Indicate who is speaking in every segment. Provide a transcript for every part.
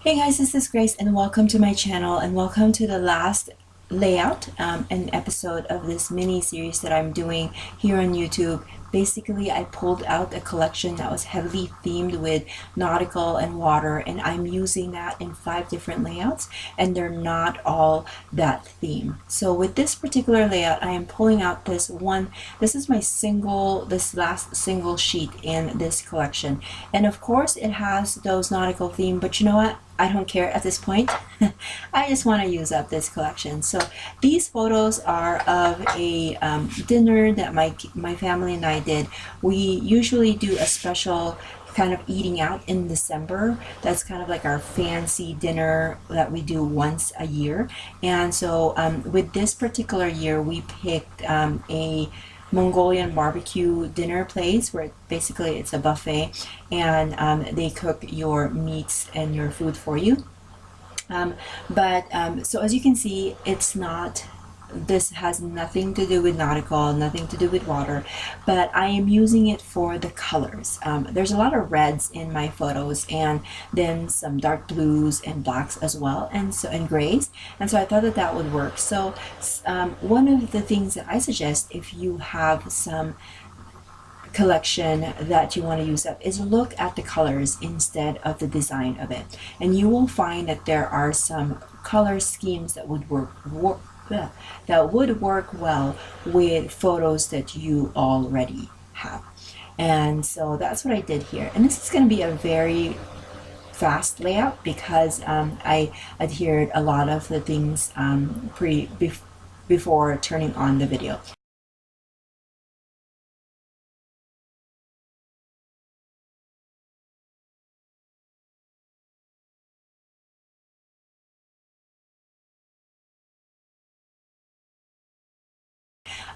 Speaker 1: Hey guys, this is Grace and welcome to my channel and welcome to the last layout and episode of this mini series that I'm doing here on YouTube. Basically, I pulled out a collection that was heavily themed with nautical and water, and I'm using that in 5 different layouts, and they're not all that theme. So with this particular layout, I am pulling out this one. This is this last single sheet in this collection, and of course it has those nautical theme, but you know what? I don't care at this point. I just want to use up this collection. So these photos are of a dinner that my family and I did. We usually do a special kind of eating out in December. That's kind of like our fancy dinner that we do once a year. And so with this particular year, we picked a Mongolian barbecue dinner place where basically it's a buffet, and they cook your meats and your food for you. So as you can see, this has nothing to do with nautical, nothing to do with water, but I am using it for the colors. There's a lot of reds in my photos, and then some dark blues and blacks as well, and grays, and so I thought that that would work. So one of the things that I suggest, if you have some collection that you want to use up, is look at the colors instead of the design of it, and you will find that there are some color schemes that would work well with photos that you already have. And so that's what I did here, and this is going to be a very fast layout because I adhered a lot of the things before turning on the video.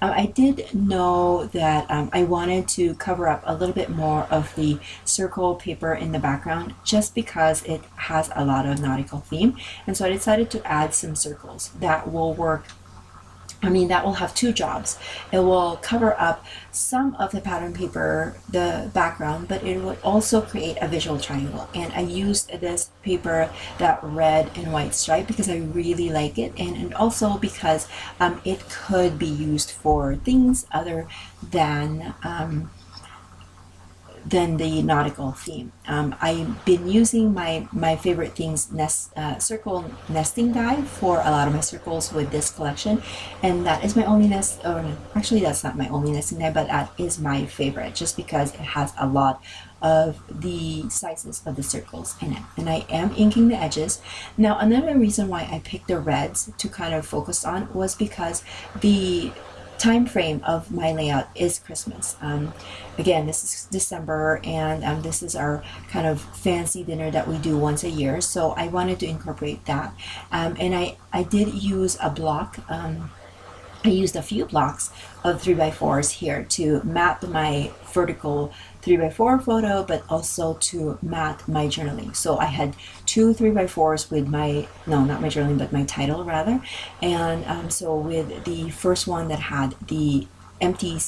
Speaker 1: I did know that I wanted to cover up a little bit more of the circle paper in the background just because it has a lot of nautical theme, and so I decided to add some circles that will work. That will have two jobs. It will cover up some of the pattern paper, the background, but it will also create a visual triangle. And I used this paper, that red and white stripe, because I really like it, and also because it could be used for things other than the nautical theme. I've been using my favorite things circle nesting guide for a lot of my circles with this collection, and that is my only nest, or actually that's not my only nesting guide, but that is my favorite just because it has a lot of the sizes of the circles in it, and I am inking the edges. Now, another reason why I picked the reds to kind of focus on was because the time frame of my layout is Christmas. Again, this is December, and this is our kind of fancy dinner that we do once a year, so I wanted to incorporate that. And I did use a block. I used a few blocks of 3x4s here to map my vertical 3x4 photo, but also to map my journaling. So I had two 3x4s with not my journaling, but my title rather. And so with the first one that had the empty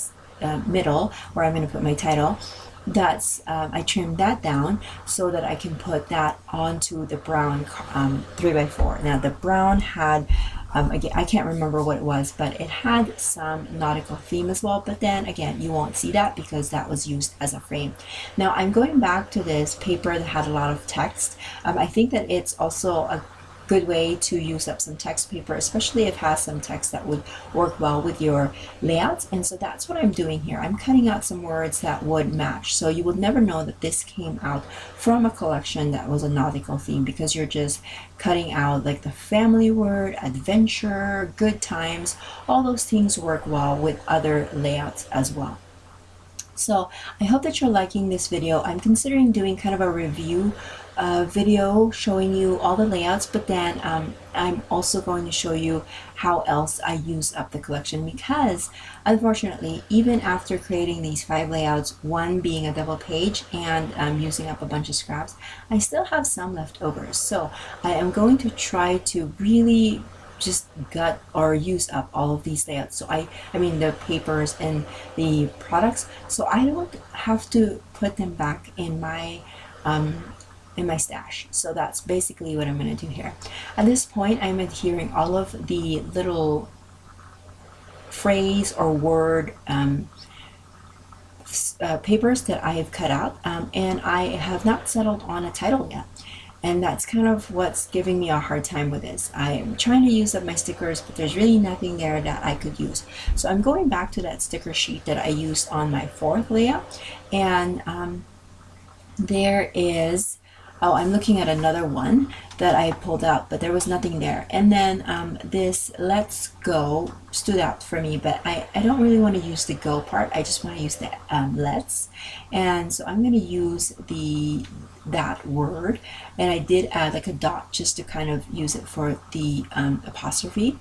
Speaker 1: middle where I'm going to put my title, I trimmed that down so that I can put that onto the brown 3x4. Now the brown had again, I can't remember what it was, but it had some nautical theme as well, but then again, you won't see that because that was used as a frame. Now I'm going back to this paper that had a lot of text. I think that it's also a good way to use up some text paper, especially if it has some text that would work well with your layouts. And so that's what I'm doing here. I'm cutting out some words that would match, so you would never know that this came out from a collection that was a nautical theme, because you're just cutting out like the family word, adventure, good times. All those things work well with other layouts as well. So I hope that you're liking this video. I'm considering doing kind of a review video showing you all the layouts, but then I'm also going to show you how else I use up the collection, because unfortunately, even after creating these 5 layouts, one being a double page and using up a bunch of scraps, I still have some left over. So I am going to try to really just gut or use up all of these layouts. So I mean the papers and the products, so I don't have to put them back in my in my stash. So that's basically what I'm going to do here. At this point, I'm adhering all of the little phrase or word papers that I have cut out, and I have not settled on a title yet. And that's kind of what's giving me a hard time with this. I'm trying to use up my stickers, but there's really nothing there that I could use. So I'm going back to that sticker sheet that I used on my 4th layout, and there is, oh, I'm looking at another one that I pulled out, but there was nothing there. And then this let's go stood out for me, but I don't really want to use the go part. I just want to use the let's. And so I'm going to use that word, and I did add like a dot just to kind of use it for the apostrophe.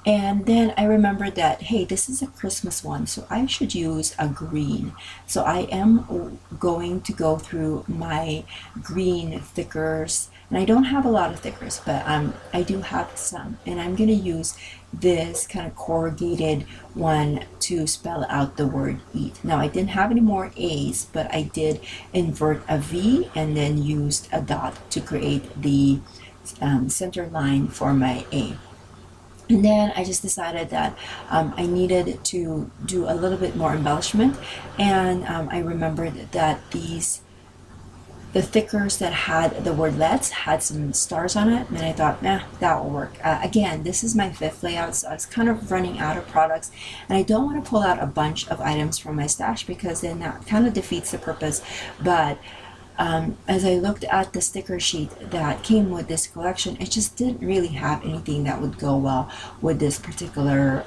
Speaker 1: And then I remembered that, hey, this is a Christmas one, so I should use a green. So I am going to go through my green thickers, and I don't have a lot of thickers, but I do have some, and I'm going to use this kind of corrugated one to spell out the word eat. Now I didn't have any more A's, but I did invert a V and then used a dot to create the center line for my A. And then I just decided that I needed to do a little bit more embellishment, and I remembered that the thickers that had the word let's had some stars on it, and I thought, nah, that will work. Again, this is my 5th layout, so I was kind of running out of products, and I don't want to pull out a bunch of items from my stash because then that kind of defeats the purpose. But as I looked at the sticker sheet that came with this collection, it just didn't really have anything that would go well with this particular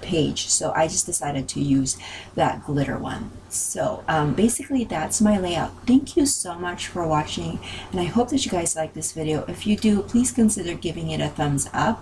Speaker 1: page. So I just decided to use that glitter one. So basically that's my layout. Thank you so much for watching, and I hope that you guys like this video. If you do, please consider giving it a thumbs up.